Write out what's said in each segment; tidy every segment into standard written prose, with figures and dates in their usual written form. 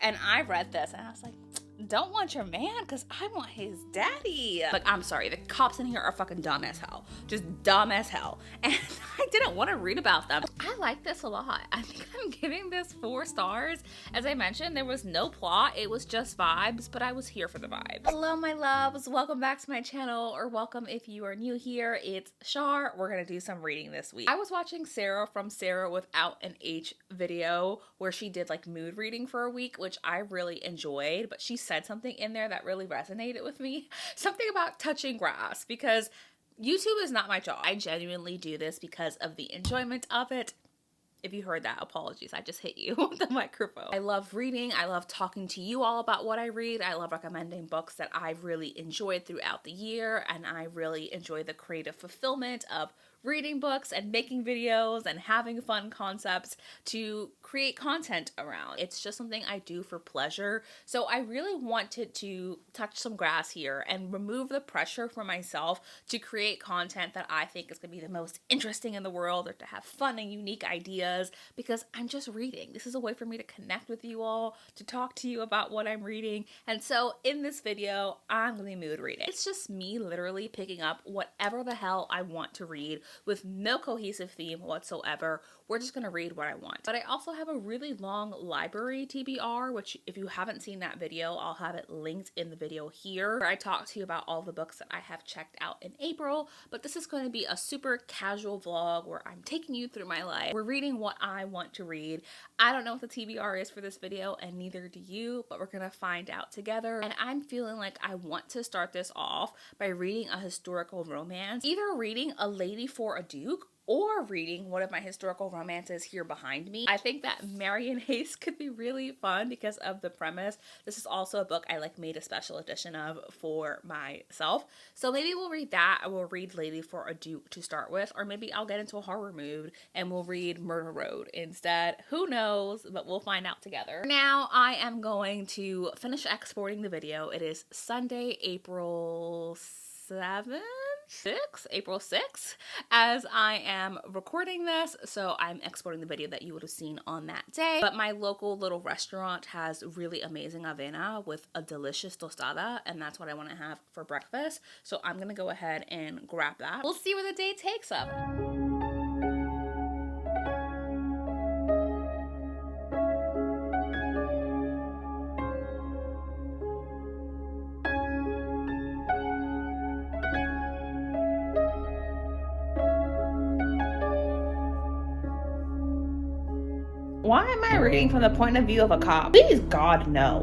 And I read this and I was like, don't want your man because I want his daddy. Like, I'm sorry, the cops in here are fucking dumb as hell. Just dumb as hell. And I didn't want to read about them. I like this a lot. I think I'm giving this 4 stars. As I mentioned, there was no plot. It was just vibes, but I was here for the vibes. Hello, my loves. Welcome back to my channel, or welcome if you are new here. It's Shar. We're going to do some reading this week. I was watching Sarah from Sarah Without an H video where she did like mood reading for a week, which I really enjoyed, but she said something in there that really resonated with me. Something about touching grass, because YouTube is not my job. I genuinely do this because of the enjoyment of it. If you heard that, apologies. I just hit you with the microphone. I love reading. I love talking to you all about what I read. I love recommending books that I've really enjoyed throughout the year, and I really enjoy the creative fulfillment of reading books and making videos and having fun concepts to create content around. It's just something I do for pleasure. So I really wanted to touch some grass here and remove the pressure for myself to create content that I think is going to be the most interesting in the world, or to have fun and unique ideas, because I'm just reading. This is a way for me to connect with you all, to talk to you about what I'm reading. And so in this video, I'm going to be mood reading. It's just me literally picking up whatever the hell I want to read with no cohesive theme whatsoever. We're just gonna read what I want. But I also have a really long library TBR, which if you haven't seen that video, I'll have it linked in the video here, where I talk to you about all the books that I have checked out in April. But this is going to be a super casual vlog where I'm taking you through my life. We're reading what I want to read. I don't know what the TBR is for this video, and neither do you, but we're gonna find out together. And I'm feeling like I want to start this off by reading a historical romance, either reading A Lady for a Duke or reading one of my historical romances here behind me. I think that Marion Haste could be really fun because of the premise. This is also a book I like made a special edition of for myself. So maybe we'll read that. I will read Lady for a Duke to start with, or maybe I'll get into a horror mood and we'll read Murder Road instead. Who knows, but we'll find out together. Now I am going to finish exporting the video. It is Sunday, April 7th? April 6th, as I am recording this, so I'm exporting the video that you would have seen on that day. But my local little restaurant has really amazing avena with a delicious tostada, and that's what I want to have for breakfast. So I'm gonna go ahead and grab that. We'll see where the day takes us. Why am I reading from the point of view of a cop? Please, God, no.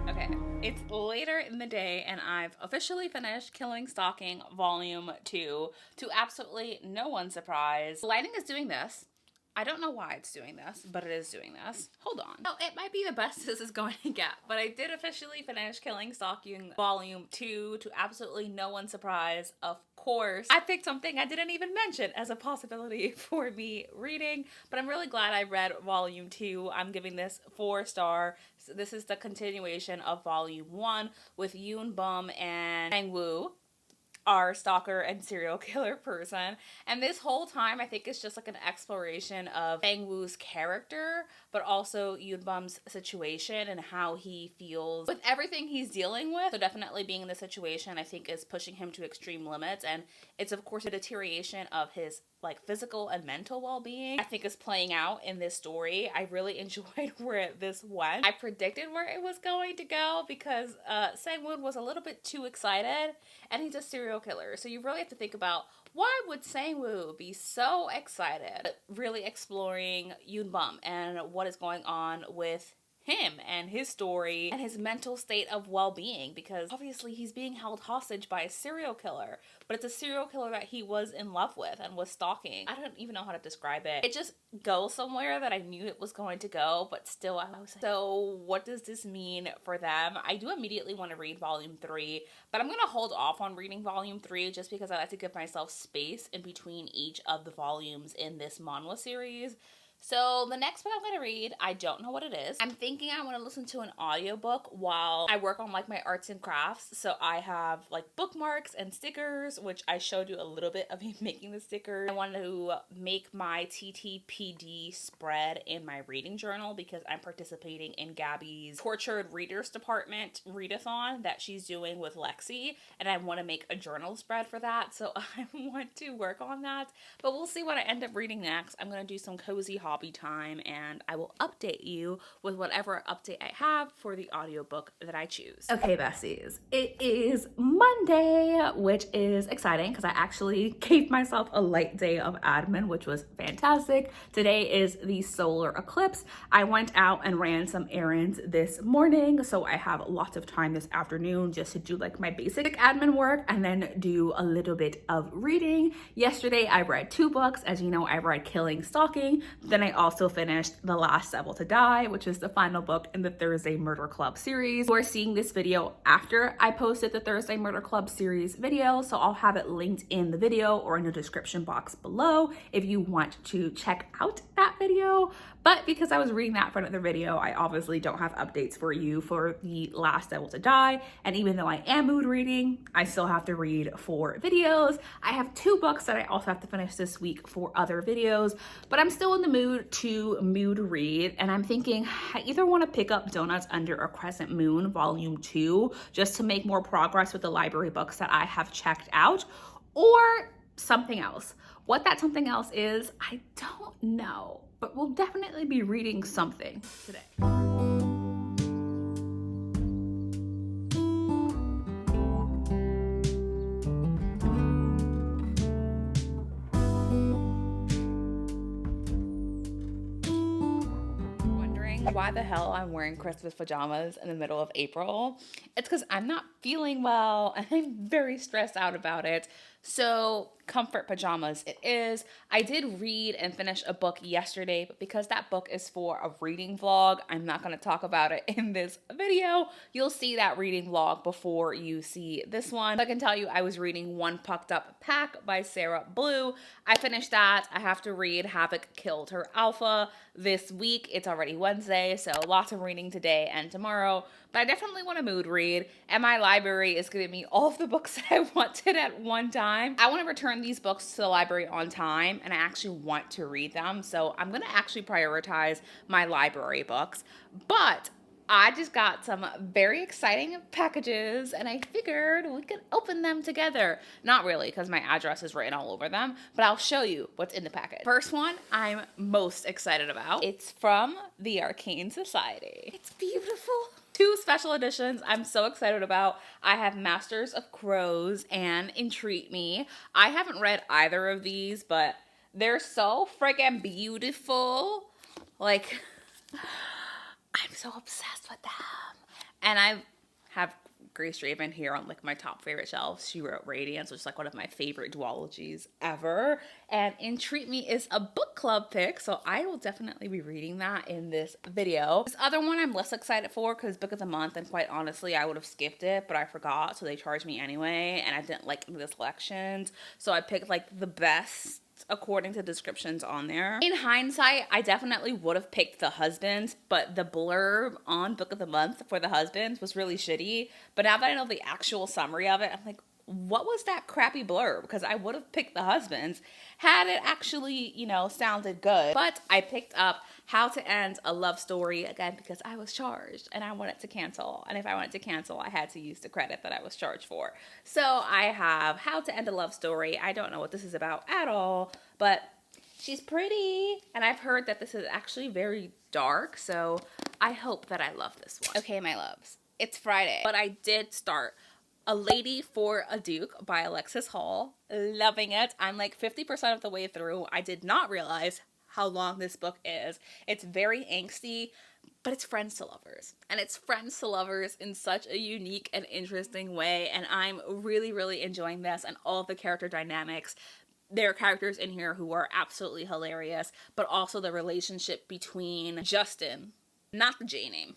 Okay, it's later in the day and I've officially finished Killing Stalking Volume 2 to absolutely no one's surprise. The lighting is doing this. I don't know why it's doing this, but it is doing this. Hold on. Oh, it might be the best this is going to get, but I did officially finish Killing Stalking Volume 2 to absolutely no one's surprise. Of course, I picked something I didn't even mention as a possibility for me reading, but I'm really glad I read Volume 2. I'm giving this 4 stars. So this is the continuation of Volume 1 with Yoon Bum and Sang-woo, our stalker and serial killer person. And this whole time I think it's just like an exploration of Sang-woo's character, but also Yoon Bum's situation and how he feels with everything he's dealing with. So definitely being in this situation I think is pushing him to extreme limits, and it's of course a deterioration of his like physical and mental well-being I think is playing out in this story. I really enjoyed where this went. I predicted where it was going to go because Sang-woo was a little bit too excited, and he's a serial killer. So you really have to think about, why would Sang-woo be so excited? Really exploring Yoon Bum and what is going on with him and his story and his mental state of well-being, because obviously he's being held hostage by a serial killer, but it's a serial killer that he was in love with and was stalking. I don't even know how to describe it. It just goes somewhere that I knew it was going to go, but still I was like, so what does this mean for them? I do immediately want to read Volume 3, but I'm gonna hold off on reading Volume 3 just because I like to give myself space in between each of the volumes in this manhwa series. So the next book I'm going to read, I don't know what it is. I'm thinking I want to listen to an audiobook while I work on like my arts and crafts. So I have like bookmarks and stickers, which I showed you a little bit of me making the stickers. I want to make my TTPD spread in my reading journal because I'm participating in Gabby's Tortured Readers Department readathon that she's doing with Lexi. And I want to make a journal spread for that. So I want to work on that. But we'll see what I end up reading next. I'm going to do some cozy hobby time and I will update you with whatever update I have for the audiobook that I choose. Okay, besties, it is Monday, which is exciting because I actually gave myself a light day of admin, which was fantastic. Today is the solar eclipse. I went out and ran some errands this morning, so I have lots of time this afternoon just to do like my basic admin work and then do a little bit of reading. Yesterday I read 2 books. As you know, I read Killing Stalking. Then I also finished The Last Devil to Die, which is the final book in the Thursday Murder Club series. We're seeing this video after I posted the Thursday Murder Club series video, so I'll have it linked in the video or in the description box below if you want to check out that video. But because I was reading that for another video, I obviously don't have updates for you for The Last Devil to Die. And even though I am mood reading, I still have to read for videos. I have 2 books that I also have to finish this week for other videos, but I'm still in the mood to mood read. And I'm thinking I either want to pick up Donuts Under a Crescent Moon Volume 2 just to make more progress with the library books that I have checked out, or something else. What that something else is, I don't know, but we'll definitely be reading something today. Wondering why the hell I'm wearing Christmas pajamas in the middle of April? It's because I'm not feeling well and I'm very stressed out about it. So comfort pajamas it is. I did read and finish a book yesterday, but because that book is for a reading vlog, I'm not going to talk about it in this video. You'll see that reading vlog before you see this one. I can tell you I was reading One Pucked Up Pack by Sarah Blue. I finished that. I have to read Havoc Killed Her Alpha this week. It's already Wednesday, so lots of reading today and tomorrow. But I definitely want to mood read, and my library is giving me all of the books that I wanted at one time. I want to return these books to the library on time, and I actually want to read them, so I'm going to actually prioritize my library books. But I just got some very exciting packages, and I figured we could open them together. Not really, because my address is written all over them, but I'll show you what's in the package. First one I'm most excited about. It's from the Arcane Society. It's beautiful. 2 special editions I'm so excited about. I have Masters of Crows and Entreat Me. I haven't read either of these, but they're so freaking beautiful. Like, I'm so obsessed with them. And I have Grace Raven here on like my top favorite shelves. She wrote Radiance, which is like one of my favorite duologies ever. And Entreat Me is a book club pick, so I will definitely be reading that in this video. This other one I'm less excited for because book of the month, and quite honestly, I would have skipped it, but I forgot, so they charged me anyway, and I didn't like the selections, so I picked like the best according to descriptions on there. In hindsight, I definitely would have picked The Husbands, but the blurb on Book of the Month for The Husbands was really shitty. But now that I know the actual summary of it, I'm like, what was that crappy blurb? Because I would have picked The Husbands had it actually, you know, sounded good. But I picked up How to End a Love Story, again, because I was charged and I wanted to cancel. And if I wanted to cancel, I had to use the credit that I was charged for. So I have How to End a Love Story. I don't know what this is about at all, but she's pretty. And I've heard that this is actually very dark, so I hope that I love this one. Okay, my loves, it's Friday, but I did start A Lady for a Duke by Alexis Hall. Loving it. I'm like 50% of the way through. I did not realize how long this book is. It's very angsty, but it's friends to lovers. And it's friends to lovers in such a unique and interesting way. And I'm really, really enjoying this and all of the character dynamics. There are characters in here who are absolutely hilarious, but also the relationship between Justin, not the J name,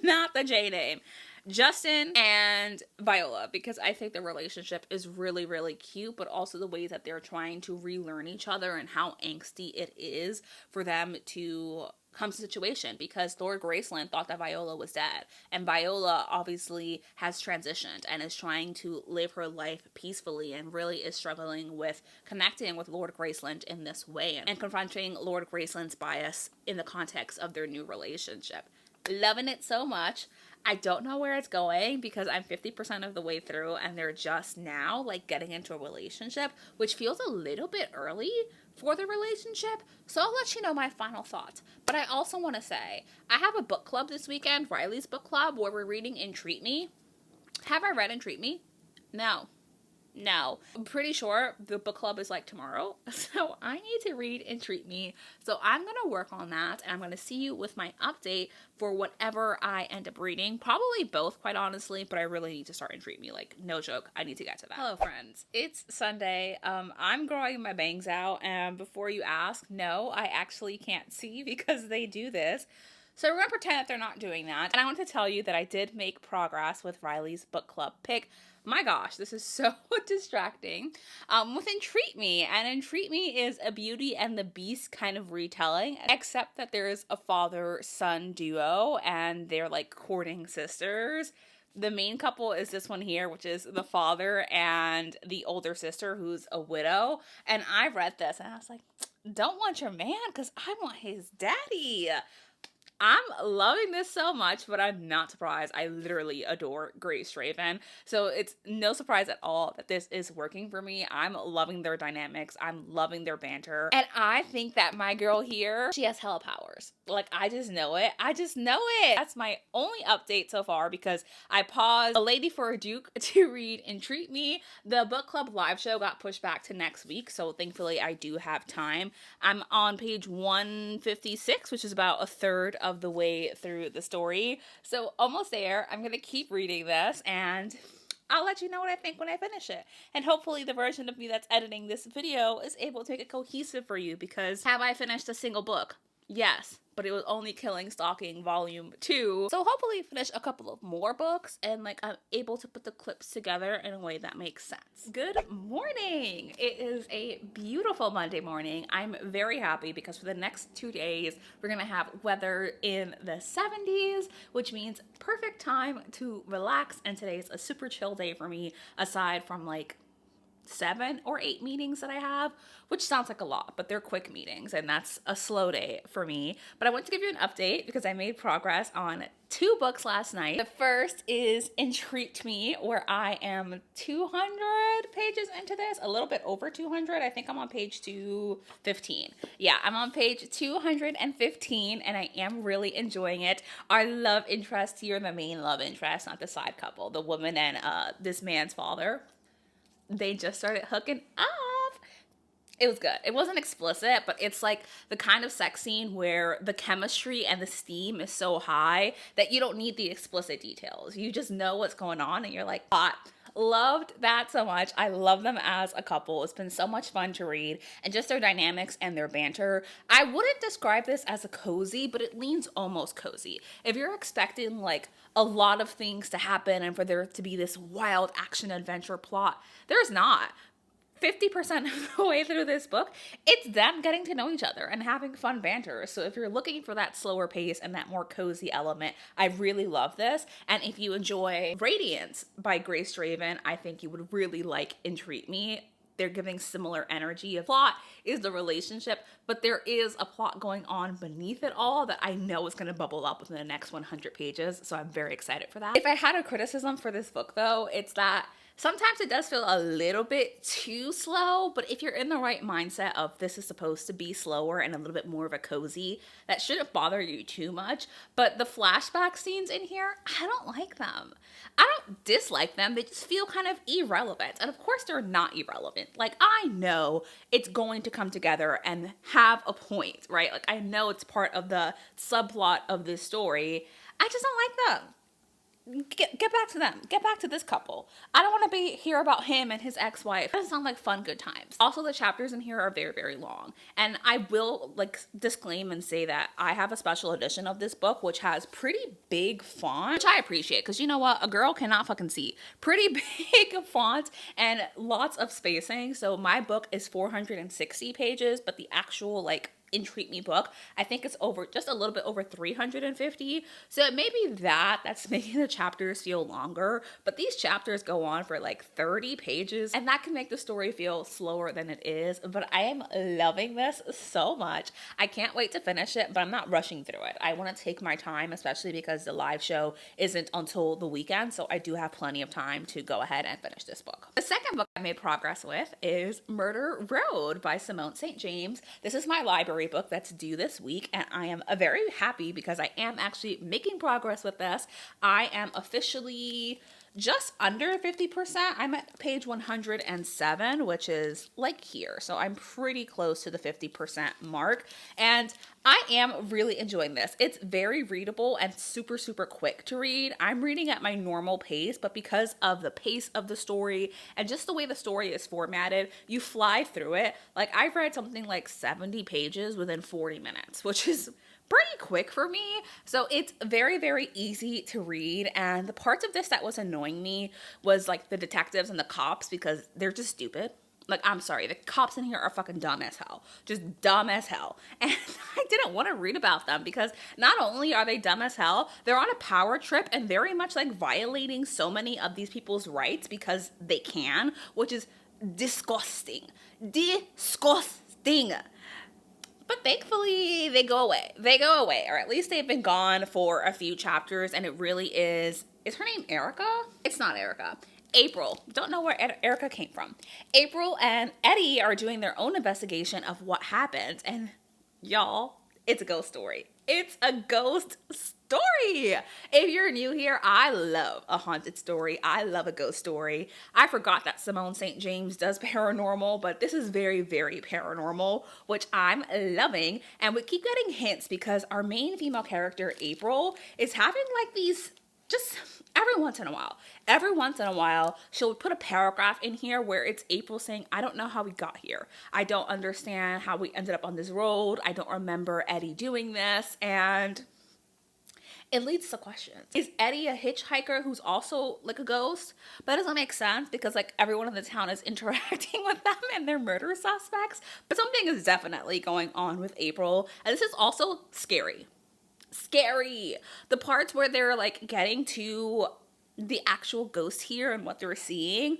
not the J name, Justin and Viola, because I think the relationship is really, really cute, but also the ways that they're trying to relearn each other and how angsty it is for them to come to a situation, because Lord Graceland thought that Viola was dead, and Viola obviously has transitioned and is trying to live her life peacefully and really is struggling with connecting with Lord Graceland in this way and confronting Lord Graceland's bias in the context of their new relationship. Loving it so much. I don't know where it's going because I'm 50% of the way through and they're just now like getting into a relationship, which feels a little bit early for the relationship. So I'll let you know my final thoughts. But I also want to say, I have a book club this weekend, Riley's book club, where we're reading Entreat Me. Have I read Entreat Me? No. I'm pretty sure the book club is like tomorrow. So I need to read Entreat Me. So I'm going to work on that, and I'm going to see you with my update for whatever I end up reading. Probably both, quite honestly, but I really need to start Entreat Me. Like, no joke. I need to get to that. Hello, friends. It's Sunday. I'm growing my bangs out, and before you ask, no, I actually can't see because they do this. So we're going to pretend that they're not doing that. And I want to tell you that I did make progress with Riley's book club pick. My gosh, this is so distracting. With Entreat Me, and Entreat Me is a Beauty and the Beast kind of retelling, except that there is a father-son duo, and they're like courting sisters. The main couple is this one here, which is the father and the older sister who's a widow. And I read this and I was like, don't want your man because I want his daddy. I'm loving this so much, but I'm not surprised. I literally adore Grace Raven. So it's no surprise at all that this is working for me. I'm loving their dynamics. I'm loving their banter. And I think that my girl here, she has hella powers. Like, I just know it. That's my only update so far because I paused A Lady for a Duke to read Entreat Me. The book club live show got pushed back to next week, so thankfully I do have time. I'm on page 156, which is about a third of the way through the story. So almost there. I'm going to keep reading this and I'll let you know what I think when I finish it. And hopefully the version of me that's editing this video is able to make it cohesive for you, because have I finished a single book? Yes, but it was only Killing Stalking Volume 2. So hopefully finish a couple of more books and like I'm able to put the clips together in a way that makes sense. Good morning! It is a beautiful Monday morning. I'm very happy because for the next 2 days, we're gonna have weather in the 70s, which means perfect time to relax. And today's a super chill day for me, aside from like 7 or 8 meetings that I have, which sounds like a lot, but they're quick meetings and that's a slow day for me. But I want to give you an update because I made progress on 2 books last night. The first is Entreat Me, where I am 200 pages into this, a little bit over 200. I think I'm on page 215. Yeah, I'm on page 215 and I am really enjoying it. Our love interest here, the main love interest, not the side couple, the woman and this man's father, they just started hooking up. It was good. It wasn't explicit, but it's like the kind of sex scene where the chemistry and the steam is so high that you don't need the explicit details. You just know what's going on and you're like, hot. Loved that so much. I love them as a couple. It's been so much fun to read, and just their dynamics and their banter. I wouldn't describe this as a cozy, but it leans almost cozy. If you're expecting like a lot of things to happen and for there to be this wild action adventure plot, there's not. 50% of the way through this book, it's them getting to know each other and having fun banter. So if you're looking for that slower pace and that more cozy element, I really love this. And if you enjoy Radiance by Grace Raven, I think you would really like Entreat Me. They're giving similar energy. A plot is the relationship, but there is a plot going on beneath it all that I know is going to bubble up within the next 100 pages. So I'm very excited for that. If I had a criticism for this book though, it's that sometimes it does feel a little bit too slow, but if you're in the right mindset of this is supposed to be slower and a little bit more of a cozy, that shouldn't bother you too much. But the flashback scenes in here, I don't like them. I don't dislike them. They just feel kind of irrelevant. And of course they're not irrelevant. Like, I know it's going to come together and have a point, right? Like, I know it's part of the subplot of this story. I just don't like them. Get back to them. Get back to this couple. I don't want to hear about him and his ex-wife. It doesn't sound like fun, good times. Also, the chapters in here are very, very long. And I will disclaim and say that I have a special edition of this book, which has pretty big font, which I appreciate because you know what? A girl cannot fucking see. Pretty big font and lots of spacing. So my book is 460 pages, but the actual Entreat Me book, I think it's over just a little bit over 350. So it may be that's making the chapters feel longer, but these chapters go on for 30 pages and that can make the story feel slower than it is. But I am loving this so much. I can't wait to finish it, but I'm not rushing through it. I want to take my time, especially because the live show isn't until the weekend. So I do have plenty of time to go ahead and finish this book. The second book I made progress with is Murder Road by Simone St. James. This is my library book that's due this week, and I am very happy because I am actually making progress with this. I am officially just under 50%. I'm at page 107, which is here. So I'm pretty close to the 50% mark. And I am really enjoying this. It's very readable and super, super quick to read. I'm reading at my normal pace, but because of the pace of the story and just the way the story is formatted, you fly through it. I've read something 70 pages within 40 minutes, which is pretty quick for me. So it's very, very easy to read. And the parts of this that was annoying me was the detectives and the cops because they're just stupid. I'm sorry, the cops in here are fucking dumb as hell. Just dumb as hell. And I didn't want to read about them because not only are they dumb as hell, they're on a power trip and very much violating so many of these people's rights because they can, which is disgusting. Disgusting. But thankfully, they go away. They go away, or at least they've been gone for a few chapters, and it really is her name Erica? It's not Erica. April. Don't know where Erica came from. April and Eddie are doing their own investigation of what happened, and y'all, it's a ghost story. It's a ghost story. If you're new here, I love a haunted story. I love a ghost story. I forgot that Simone St. James does paranormal, but this is very, very paranormal, which I'm loving. And we keep getting hints because our main female character, April, is having these just every once in a while, she'll put a paragraph in here where it's April saying, I don't know how we got here. I don't understand how we ended up on this road. I don't remember Eddie doing this. And it leads to questions. Is Eddie a hitchhiker who's also a ghost? But that doesn't make sense because everyone in the town is interacting with them and they're murder suspects. But something is definitely going on with April. And this is also scary. Scary. The parts where they're getting to the actual ghost here and what they're seeing,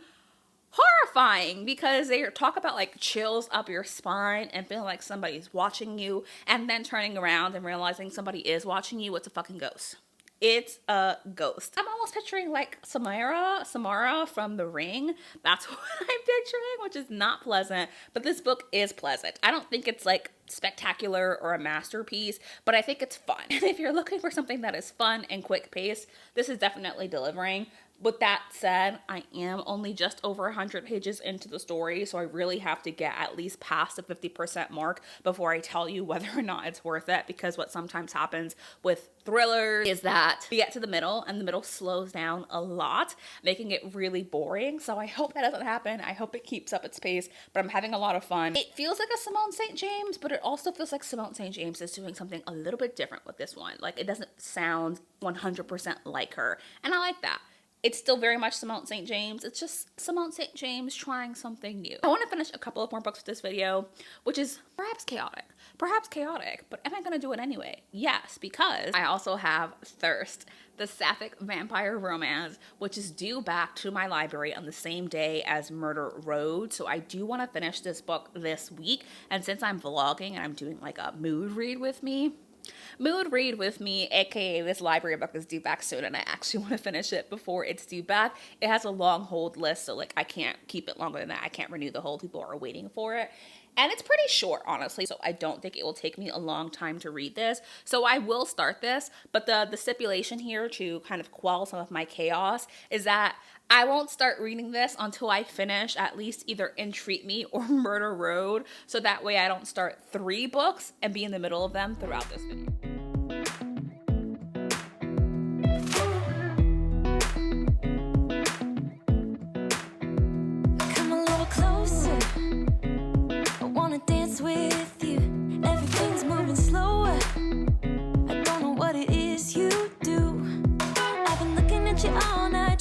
horrifying because they talk about chills up your spine and feeling like somebody's watching you and then turning around and realizing somebody is watching you. It's a fucking ghost. It's a ghost. I'm almost picturing Samara from The Ring. That's what I'm picturing, which is not pleasant, but this book is pleasant. I don't think it's spectacular or a masterpiece, but I think it's fun. And if you're looking for something that is fun and quick paced, this is definitely delivering. With that said, I am only just over 100 pages into the story, so I really have to get at least past the 50% mark before I tell you whether or not it's worth it, because what sometimes happens with thrillers is that we get to the middle and the middle slows down a lot, making it really boring. So I hope that doesn't happen. I hope it keeps up its pace, but I'm having a lot of fun. It feels like a Simone St. James, but it also feels like Simone St. James is doing something a little bit different with this one. It doesn't sound 100% like her, and I like that. It's still very much Simone St. James. It's just Simone St. James trying something new. I want to finish a couple of more books with this video, which is perhaps chaotic, but am I going to do it anyway? Yes, because I also have Thirst, the Sapphic vampire romance, which is due back to my library on the same day as Murder Road. So I do want to finish this book this week. And since I'm vlogging and I'm doing a mood read with me, aka this library book is due back soon and I actually want to finish it before it's due back. It has a long hold list, so I can't keep it longer than that. I can't renew the hold. People are waiting for it. And it's pretty short, honestly, so I don't think it will take me a long time to read this. So I will start this, but the stipulation here to kind of quell some of my chaos is that I won't start reading this until I finish at least either Entreat Me or Murder Road, so that way I don't start 3 books and be in the middle of them throughout this video.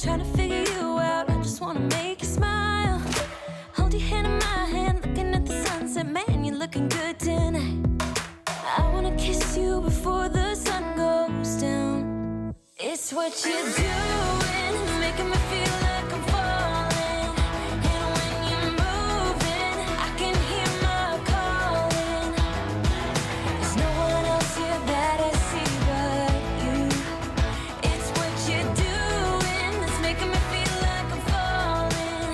trying to figure you out. I just wanna make you smile. Hold your hand in my hand, looking at the sunset. Man, you're looking good tonight. I wanna kiss you before the sun goes down. It's what you're doing, making me feel like I'm falling. And when you're moving, I can hear my calling. There's no one else here that I see but you. It's what you're doing that's making me feel like I'm falling.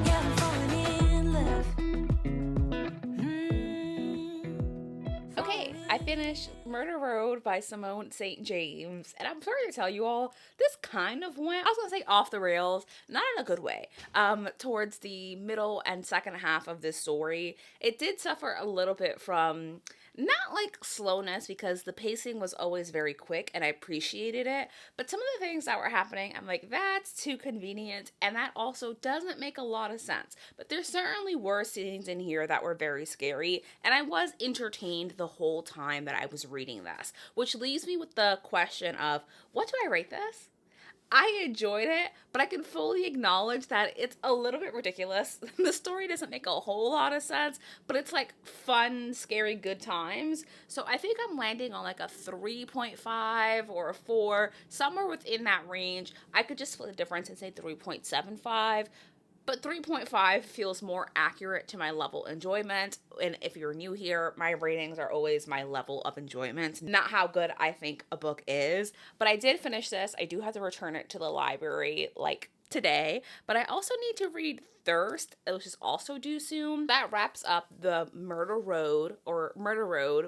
Yeah, I'm falling in love. Okay, I finished Murder Road by Simone St. James, and I'm sorry to tell you all, this kind of went, I was gonna say off the rails, not in a good way, towards the middle and second half of this story. It did suffer a little bit from, not like slowness, because the pacing was always very quick, and I appreciated it, but some of the things that were happening, I'm like, that's too convenient, and that also doesn't make a lot of sense. But there certainly were scenes in here that were very scary, and I was entertained the whole time that I was reading this, which leaves me with the question of, what do I rate this? I enjoyed it, but I can fully acknowledge that it's a little bit ridiculous. The story doesn't make a whole lot of sense, but it's like fun, scary, good times. So I think I'm landing on like a 3.5 or a 4, somewhere within that range. I could just split the difference and say 3.75. But 3.5 feels more accurate to my level of enjoyment. And if you're new here, my ratings are always my level of enjoyment, not how good I think a book is. But I did finish this. I do have to return it to the library like today, but I also need to read Thirst, which is also due soon. That wraps up the Murder Road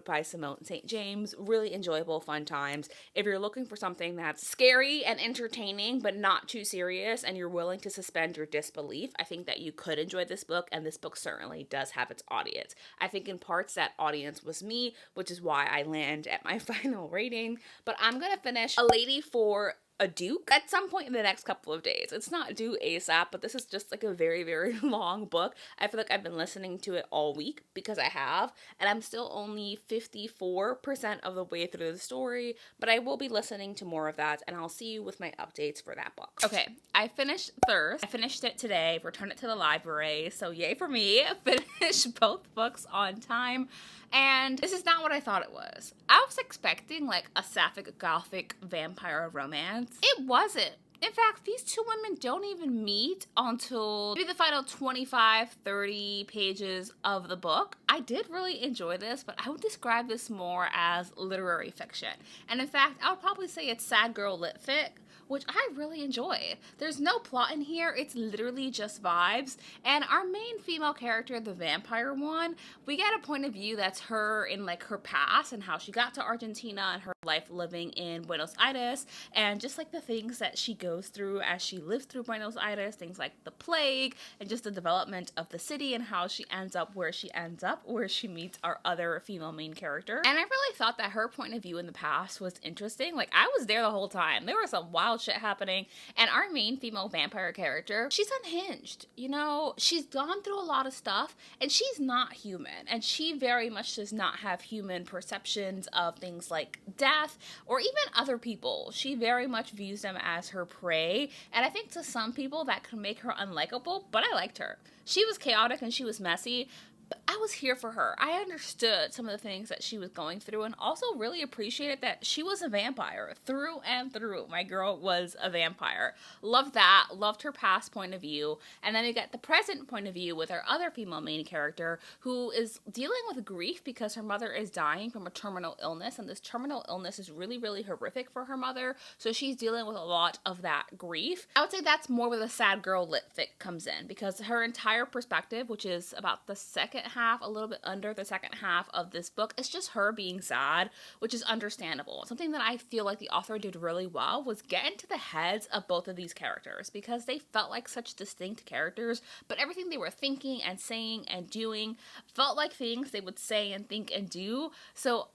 by Simone St. James. Really enjoyable, fun times. If you're looking for something that's scary and entertaining, but not too serious, and you're willing to suspend your disbelief, I think that you could enjoy this book, and this book certainly does have its audience. I think in parts that audience was me, which is why I land at my final rating. But I'm gonna finish A Lady for a Duke at some point in the next couple of days. It's not due ASAP, but this is just like a very, very long book. I feel like I've been listening to it all week because I have, and I'm still only 54% of the way through the story, but I will be listening to more of that, and I'll see you with my updates for that book. Okay, I finished Thirst. I finished it today, returned it to the library, so yay for me. Finished both books on time. And this is not what I thought it was. I was expecting like a sapphic gothic vampire romance. It wasn't. In fact, these two women don't even meet until maybe the final 25, 30 pages of the book. I did really enjoy this, but I would describe this more as literary fiction. And in fact, I would probably say it's sad girl lit fic, which I really enjoy. There's no plot in here, it's literally just vibes. And our main female character, the vampire one, we get a point of view that's her in like her past and how she got to Argentina and her life living in Buenos Aires, and just like the things that she goes through as she lives through Buenos Aires, things like the plague and just the development of the city and how she ends up where she ends up, where she meets our other female main character. And I really thought that her point of view in the past was interesting. Like, I was there the whole time. There was some wild shit happening, and our main female vampire character, she's unhinged, you know, she's gone through a lot of stuff, and she's not human, and she very much does not have human perceptions of things like death or even other people. She very much views them as her prey, and I think to some people that could make her unlikable, but I liked her. She was chaotic and she was messy, but I was here for her. I understood some of the things that she was going through, and also really appreciated that she was a vampire through and through. My girl was a vampire. Loved that. Loved her past point of view. And then we get the present point of view with our other female main character, who is dealing with grief because her mother is dying from a terminal illness, and this terminal illness is really, really horrific for her mother. So she's dealing with a lot of that grief. I would say that's more where the sad girl lit fic comes in, because her entire perspective, which is about the second half, a little bit under the second half of this book, it's just her being sad, which is understandable. Something that I feel like the author did really well was get into the heads of both of these characters, because they felt like such distinct characters, but everything they were thinking and saying and doing felt like things they would say and think and do. So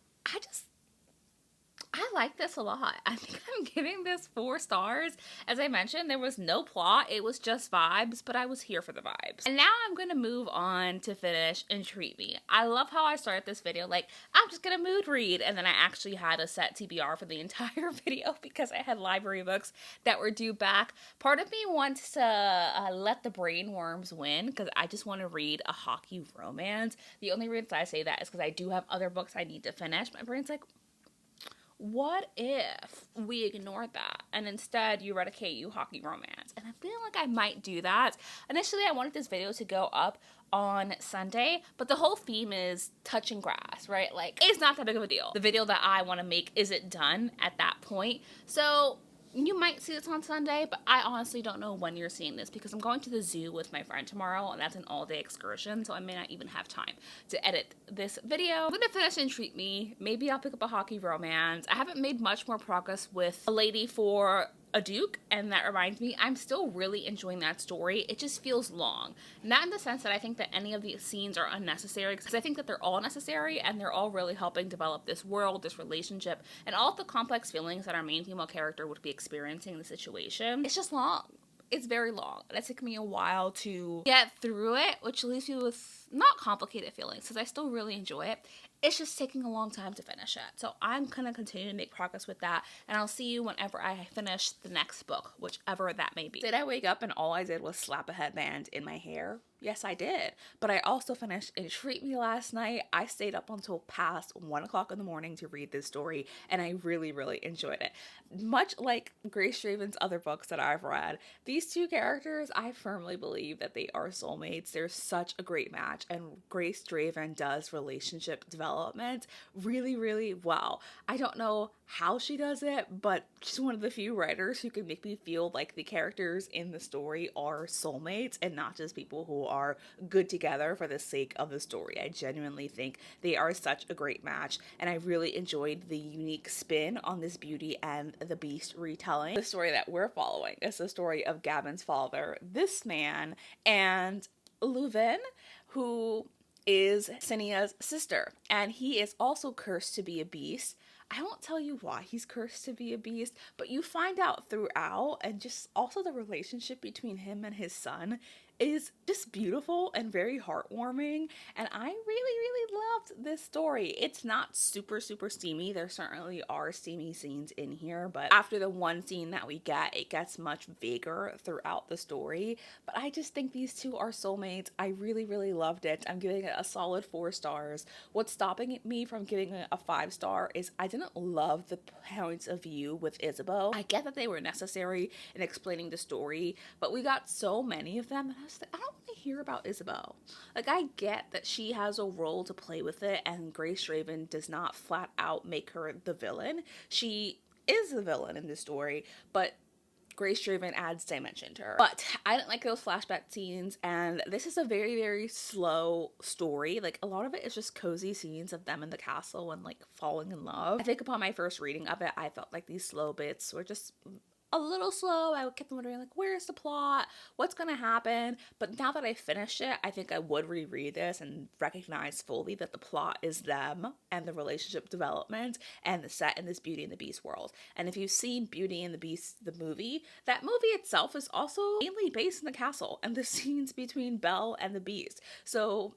I like this a lot. I think I'm giving this 4 stars. As I mentioned, there was no plot. It was just vibes, but I was here for the vibes. And now I'm going to move on to finish Entreat Me. I love how I started this video like, I'm just going to mood read. And then I actually had a set TBR for the entire video because I had library books that were due back. Part of me wants to let the brain worms win because I just want to read a hockey romance. The only reason I say that is because I do have other books I need to finish. My brain's like, what if we ignored that and instead you read a KU hockey romance? And I feel like I might do that. Initially, I wanted this video to go up on Sunday, but the whole theme is touching grass, right? Like, it's not that big of a deal. The video that I want to make isn't done at that point. So you might see this on Sunday, but I honestly don't know when you're seeing this because I'm going to the zoo with my friend tomorrow, and that's an all-day excursion, so I may not even have time to edit this video. I'm gonna finish Entreat Me. Maybe I'll pick up a hockey romance. I haven't made much more progress with A Lady for a Duke, and that reminds me, I'm still really enjoying that story. It just feels long. Not in the sense that I think that any of these scenes are unnecessary, because I think that they're all necessary, and they're all really helping develop this world, this relationship, and all of the complex feelings that our main female character would be experiencing in the situation. It's just long. It's very long, and it took me a while to get through it, which leaves me with not complicated feelings, because I still really enjoy it. It's just taking a long time to finish it. So I'm gonna continue to make progress with that, and I'll see you whenever I finish the next book, whichever that may be. Did I wake up and all I did was slap a headband in my hair? Yes, I did. But I also finished Entreat Me last night. I stayed up until past 1 o'clock in the morning to read this story, and I really, really enjoyed it. Much like Grace Draven's other books that I've read, these two characters, I firmly believe that they are soulmates. They're such a great match, and Grace Draven does relationship development really, really well. I don't know how she does it, but she's one of the few writers who can make me feel like the characters in the story are soulmates and not just people who are good together for the sake of the story. I genuinely think they are such a great match, and I really enjoyed the unique spin on this Beauty and the Beast retelling. The story that we're following is the story of Gavin's father, this man, and Leuven, who is Sinia's sister, and he is also cursed to be a beast. I won't tell you why he's cursed to be a beast, but you find out throughout, and just also the relationship between him and his son is just beautiful and very heartwarming, and I really, really loved this story. It's not super, super steamy. There certainly are steamy scenes in here, but after the one scene that we get, it gets much vaguer throughout the story, but I just think these two are soulmates. I really, really loved it. I'm giving it a solid 4 stars. What's stopping me from giving it a 5 star is I didn't love the points of view with Isabeau. I get that they were necessary in explaining the story, but we got so many of them, and I was like, I don't want to hear about Isabeau. Like, I get that she has a role to play with it, and Grace Draven does not flat out make her the villain. She is the villain in this story, but Grace Draven adds dimension to her. But I didn't like those flashback scenes, and this is a very, very slow story. Like, a lot of it is just cozy scenes of them in the castle and, like, falling in love. I think upon my first reading of it, I felt like these slow bits were just a little slow. I kept wondering, like, where's the plot? What's gonna happen? But now that I finished it, I think I would reread this and recognize fully that the plot is them and the relationship development and the set in this Beauty and the Beast world. And if you've seen Beauty and the Beast, the movie, that movie itself is also mainly based in the castle and the scenes between Belle and the Beast. So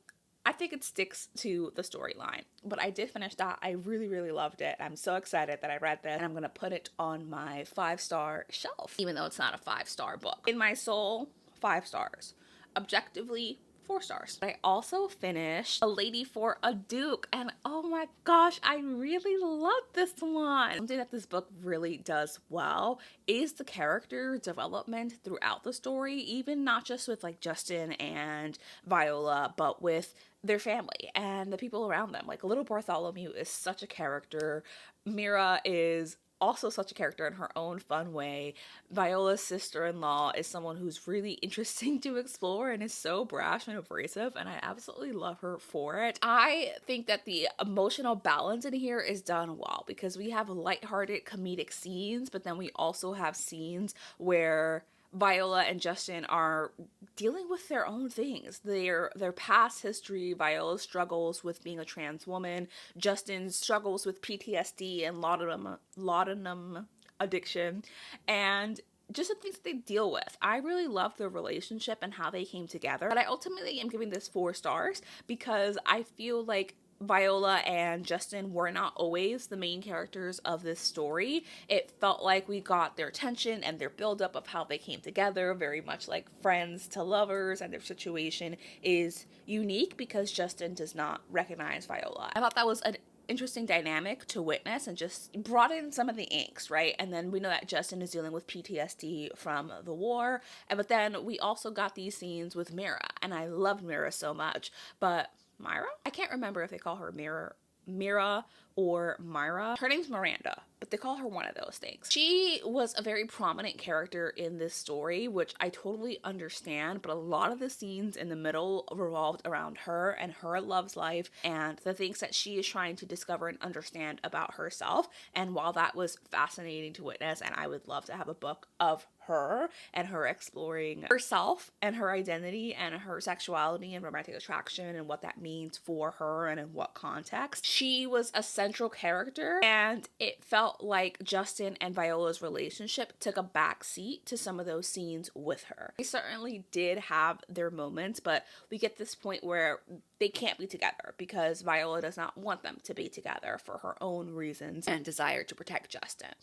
I think it sticks to the storyline, but I did finish that. I really, really loved it. I'm so excited that I read this, and I'm gonna put it on my 5-star shelf, even though it's not a 5-star book. In my soul, 5 stars. Objectively, 4 stars. I also finished A Lady for a Duke, and oh my gosh, I really love this one. Something that this book really does well is the character development throughout the story, even not just with like Justin and Viola, but with their family and the people around them. Like, little Bartholomew is such a character. Mira is also such a character in her own fun way. Viola's sister-in-law is someone who's really interesting to explore and is so brash and abrasive, and I absolutely love her for it. I think that the emotional balance in here is done well, because we have lighthearted comedic scenes, but then we also have scenes where Viola and Justin are dealing with their own things. Their past history, Viola's struggles with being a trans woman, Justin's struggles with PTSD and laudanum addiction, and just the things that they deal with. I really love their relationship and how they came together. But I ultimately am giving this 4 stars because I feel like Viola and Justin were not always the main characters of this story. It felt like we got their tension and their buildup of how they came together, very much like friends to lovers, and their situation is unique because Justin does not recognize Viola. I thought that was an interesting dynamic to witness and just brought in some of the angst, right? And then we know that Justin is dealing with PTSD from the war, but then we also got these scenes with Mira, and I loved Mira so much, but Myra? I can't remember if they call her Mira or Myra. Her name's Miranda, but they call her one of those things. She was a very prominent character in this story, which I totally understand, but a lot of the scenes in the middle revolved around her and her love's life and the things that she is trying to discover and understand about herself. And while that was fascinating to witness, and I would love to have a book of her and her exploring herself and her identity and her sexuality and romantic attraction and what that means for her and in what context. She was a central character, and it felt like Justin and Viola's relationship took a back seat to some of those scenes with her. They certainly did have their moments, but we get this point where they can't be together because Viola does not want them to be together for her own reasons and desire to protect Justin.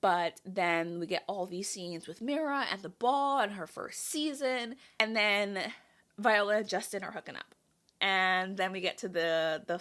But then we get all these scenes with Mira and the ball and her first season, and then Viola and Justin are hooking up. And then we get to the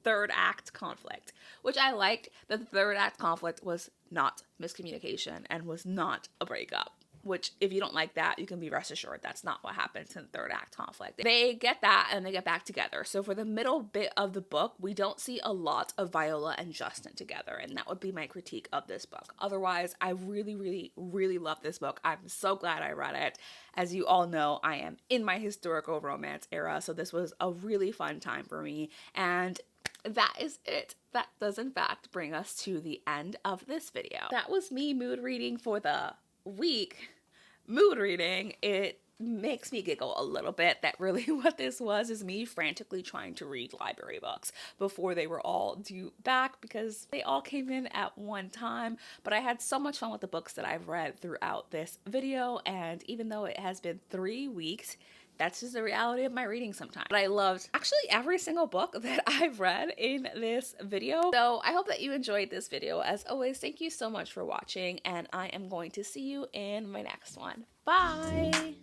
third act conflict, which I liked. The third act conflict was not miscommunication and was not a breakup, which if you don't like that, you can be rest assured that's not what happens in the third act conflict. They get that and they get back together. So for the middle bit of the book, we don't see a lot of Viola and Justin together, and that would be my critique of this book. Otherwise, I really, really, really love this book. I'm so glad I read it. As you all know, I am in my historical romance era, so this was a really fun time for me, and that is it. That does in fact bring us to the end of this video. That was me mood reading for the week. Mood reading, it makes me giggle a little bit that really what this was is me frantically trying to read library books before they were all due back because they all came in at one time. But I had so much fun with the books that I've read throughout this video, and even though it has been 3 weeks, that's just the reality of my reading sometimes. But I loved actually every single book that I've read in this video. So I hope that you enjoyed this video. As always, thank you so much for watching, and I am going to see you in my next one. Bye!